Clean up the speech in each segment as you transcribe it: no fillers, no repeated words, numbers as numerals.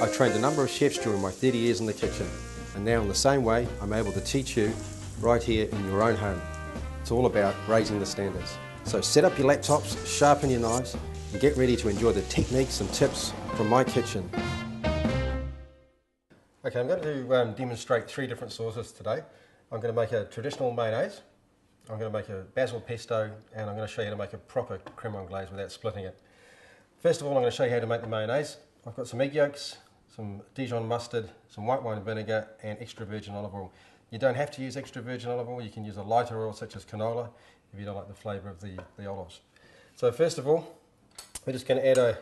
I trained a number of chefs during my 30 years in the kitchen, and now in the same way I'm able to teach you right here in your own home. It's all about raising the standards. So set up your laptops, sharpen your knives, and get ready to enjoy the techniques and tips from my kitchen. Okay, I'm going to demonstrate 3 different sauces today. I'm going to make a traditional mayonnaise, I'm going to make a basil pesto, and I'm going to show you how to make a proper creme anglaise without splitting it. First of all, I'm going to show you how to make the mayonnaise. I've got some egg yolks, some Dijon mustard, some white wine vinegar, and extra virgin olive oil. You don't have to use extra virgin olive oil, you can use a lighter oil such as canola if you don't like the flavour of the olives. So first of all, we're just going to add our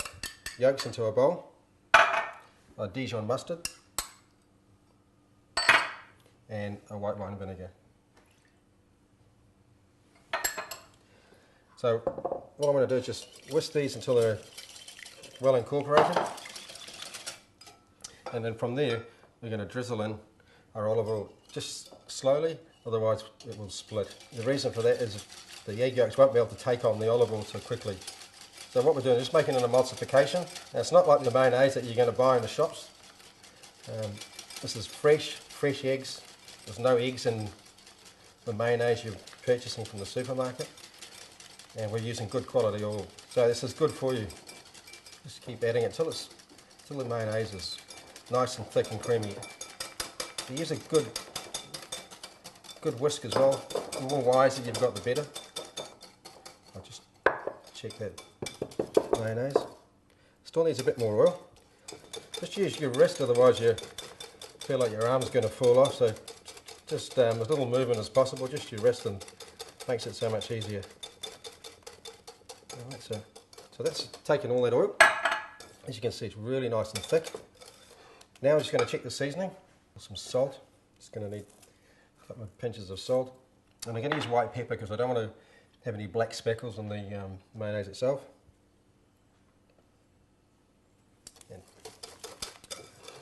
yolks into a bowl, a Dijon mustard, and a white wine vinegar. So what I'm going to do is just whisk these until they're well incorporated, and then from there we're going to drizzle in our olive oil just slowly, otherwise it will split. The reason for that is the egg yolks won't be able to take on the olive oil so quickly. So what we're doing is just making an emulsification. Now it's not like the mayonnaise that you're going to buy in the shops. This is fresh eggs. There's no eggs in the mayonnaise you're purchasing from the supermarket, and we're using good quality oil. So this is good for you. Just keep adding it till the mayonnaise is nice and thick and creamy. So use a good whisk as well. The more wiser you've got, the better. I'll just check that mayonnaise. Still needs a bit more oil. Just use your wrist, otherwise you feel like your arm's going to fall off. So just as little movement as possible, just your wrist, and makes it so much easier. Alright, so that's taken all that oil. As you can see, it's really nice and thick. Now I'm just going to check the seasoning. Some salt. Just going to need a couple of pinches of salt. And I'm going to use white pepper because I don't want to have any black speckles on the mayonnaise itself. And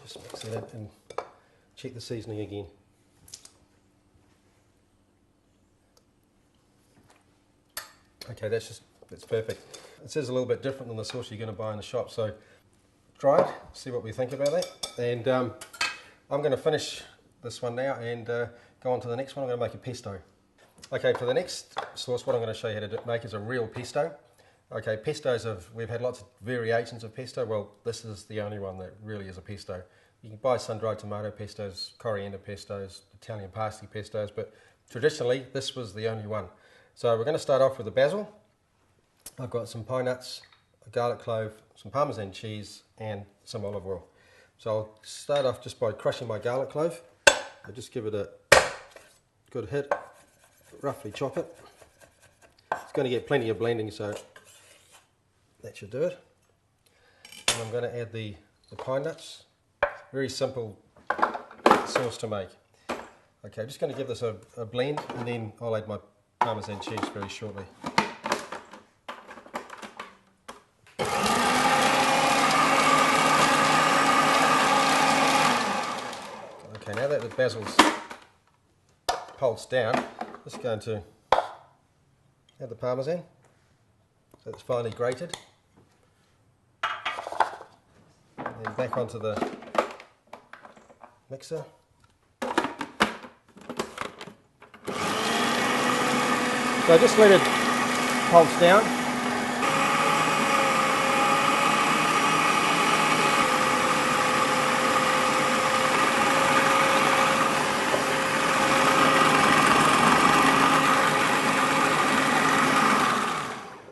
just mix it up and check the seasoning again. Okay, that's perfect. This is a little bit different than the sauce you're going to buy in the shop, so try it, see what we think about that. And I'm going to finish this one now and go on to the next one. I'm going to make a pesto. Okay, for the next sauce, what I'm going to show you how to make is a real pesto. Okay, we've had lots of variations of pesto. Well, this is the only one that really is a pesto. You can buy sun-dried tomato pestos, coriander pestos, Italian parsley pestos, but traditionally this was the only one. So we're going to start off with the basil. I've got some pine nuts, a garlic clove, some Parmesan cheese, and some olive oil. So I'll start off just by crushing my garlic clove. I'll just give it a good hit, roughly chop it. It's going to get plenty of blending, so that should do it. And I'm going to add the pine nuts. Very simple sauce to make. Okay, I'm just going to give this a blend, and then I'll add my Parmesan cheese very shortly. Okay, now that the basil's pulsed down, I'm just going to add the Parmesan so it's finely grated. And then back onto the mixer. So just let it pulse down.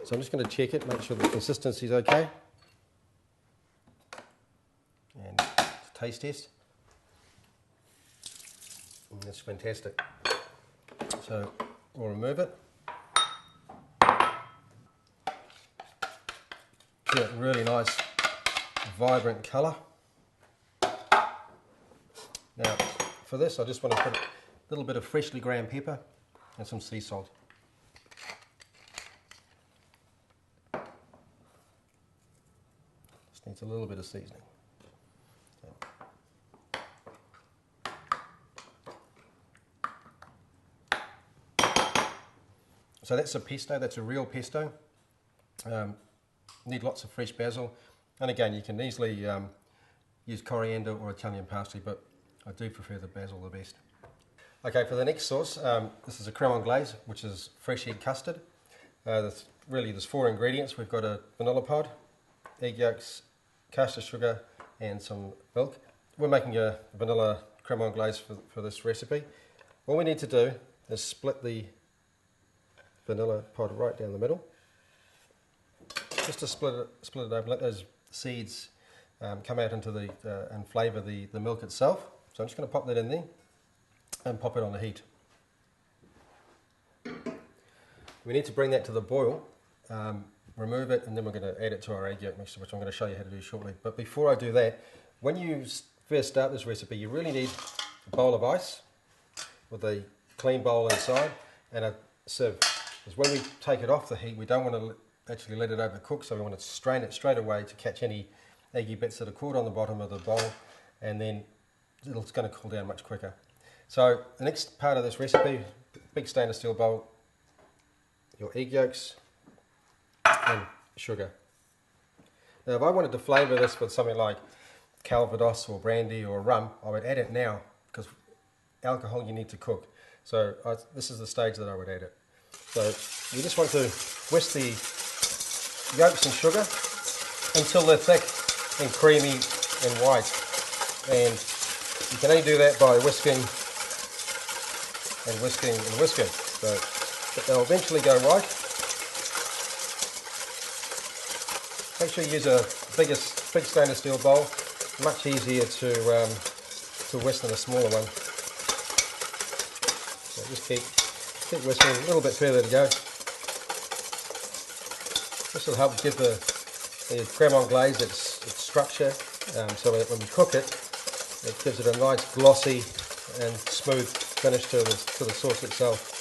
So I'm just going to check it, make sure the consistency is okay. And taste test. And that's fantastic. So we'll remove it. Get really nice, vibrant colour. Now, for this, I just want to put a little bit of freshly ground pepper and some sea salt. Just needs a little bit of seasoning. So that's a pesto, that's a real pesto. Need lots of fresh basil, and again you can easily use coriander or Italian parsley, but I do prefer the basil the best. Okay, for the next sauce, this is a creme anglaise, which is fresh egg custard. There's 4 ingredients. We've got a vanilla pod, egg yolks, caster sugar, and some milk. We're making a vanilla creme anglaise for this recipe. All we need to do is split the vanilla pod right down the middle. Just to split it open, let those seeds come out into and flavour the milk itself. So I'm just going to pop that in there and pop it on the heat. We need to bring that to the boil, remove it, and then we're going to add it to our egg yolk mixture, which I'm going to show you how to do shortly. But before I do that, when you first start this recipe, you really need a bowl of ice with a clean bowl inside and a sieve. Because when we take it off the heat, we don't want to actually let it overcook, so we want to strain it straight away to catch any eggy bits that are caught on the bottom of the bowl, and then it's going to cool down much quicker. So the next part of this recipe, big stainless steel bowl, your egg yolks and sugar. Now if I wanted to flavour this with something like Calvados or brandy or rum, I would add it now, because alcohol you need to cook. So this is the stage that I would add it. So you just want to whisk the yolks and sugar until they're thick and creamy and white. And you can only do that by whisking and whisking and whisking. So they'll eventually go white. Make sure you use a big stainless steel bowl. Much easier to whisk than a smaller one. So just keep whisking, a little bit further to go. This will help give the creme anglaise its structure, so that when we cook it, it gives it a nice glossy and smooth finish to the sauce itself.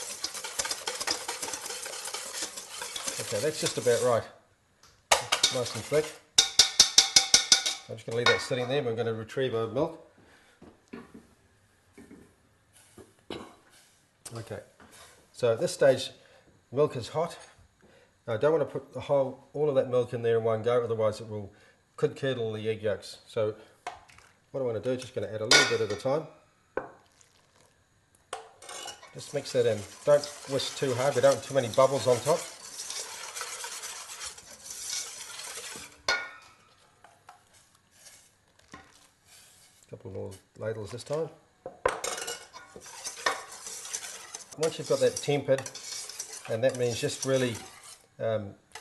Okay, that's just about right. Nice and thick. I'm just going to leave that sitting there. We're going to retrieve our milk. Okay, so at this stage, milk is hot. Now, I don't want to put all of that milk in there in one go, otherwise it could curdle the egg yolks. So what I want to do is just going to add a little bit at a time. Just mix that in. Don't whisk too hard. We don't want too many bubbles on top. A couple more ladles this time. Once you've got that tempered, and that means just really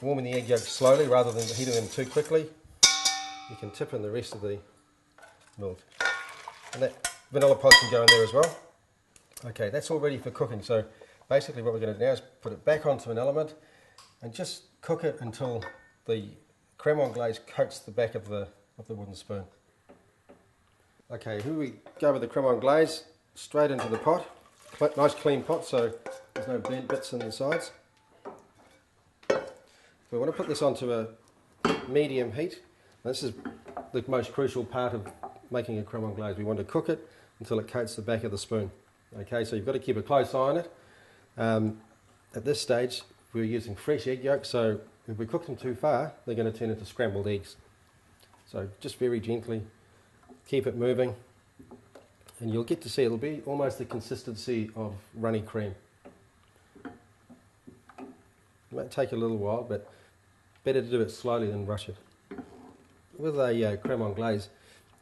warming the egg yolks slowly rather than heating them too quickly, you can tip in the rest of the milk. And that vanilla pod can go in there as well. Okay, that's all ready for cooking. So basically what we're going to do now is put it back onto an element and just cook it until the creme anglaise coats the back of the wooden spoon. Okay, here we go with the creme anglaise, straight into the pot. Nice clean pot, so there's no burnt bits in the sides. We want to put this onto a medium heat. This is the most crucial part of making a creme anglaise. We want to cook it until it coats the back of the spoon. Okay, so you've got to keep a close eye on it. At this stage, we're using fresh egg yolks, so if we cook them too far, they're going to turn into scrambled eggs. So just very gently keep it moving, and you'll get to see it'll be almost the consistency of runny cream. It might take a little while, but better to do it slowly than rush it. With a creme anglaise,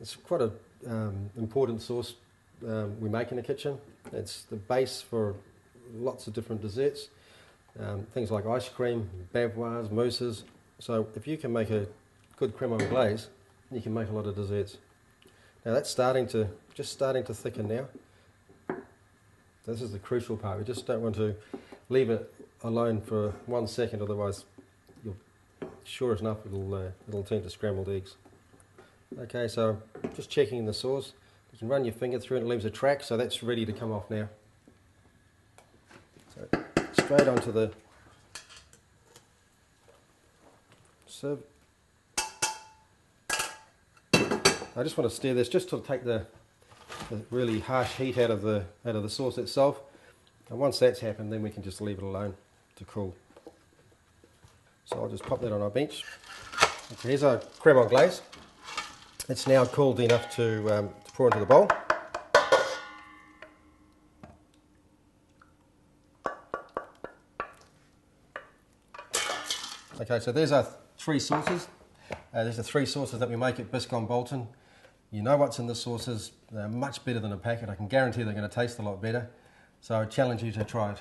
it's quite an important sauce we make in the kitchen. It's the base for lots of different desserts, things like ice cream, bavoirs, mousses. So if you can make a good creme anglaise, you can make a lot of desserts. Now that's just starting to thicken now. This is the crucial part. We just don't want to leave it alone for 1 second, otherwise sure enough it'll turn to scrambled eggs. Okay, so just checking the sauce. You can run your finger through it, it leaves a track, so that's ready to come off now. So straight onto the sieve. I just want to stir this just to take the really harsh heat out of the sauce itself. And once that's happened, then we can just leave it alone to cool. So I'll just pop that on our bench. Okay, here's our creme anglaise. It's now cooled enough to pour into the bowl. Okay, so there's our 3 sauces. There's the 3 sauces that we make at Biscon Bolton. You know what's in the sauces. They're much better than a packet. I can guarantee they're going to taste a lot better. So I challenge you to try it.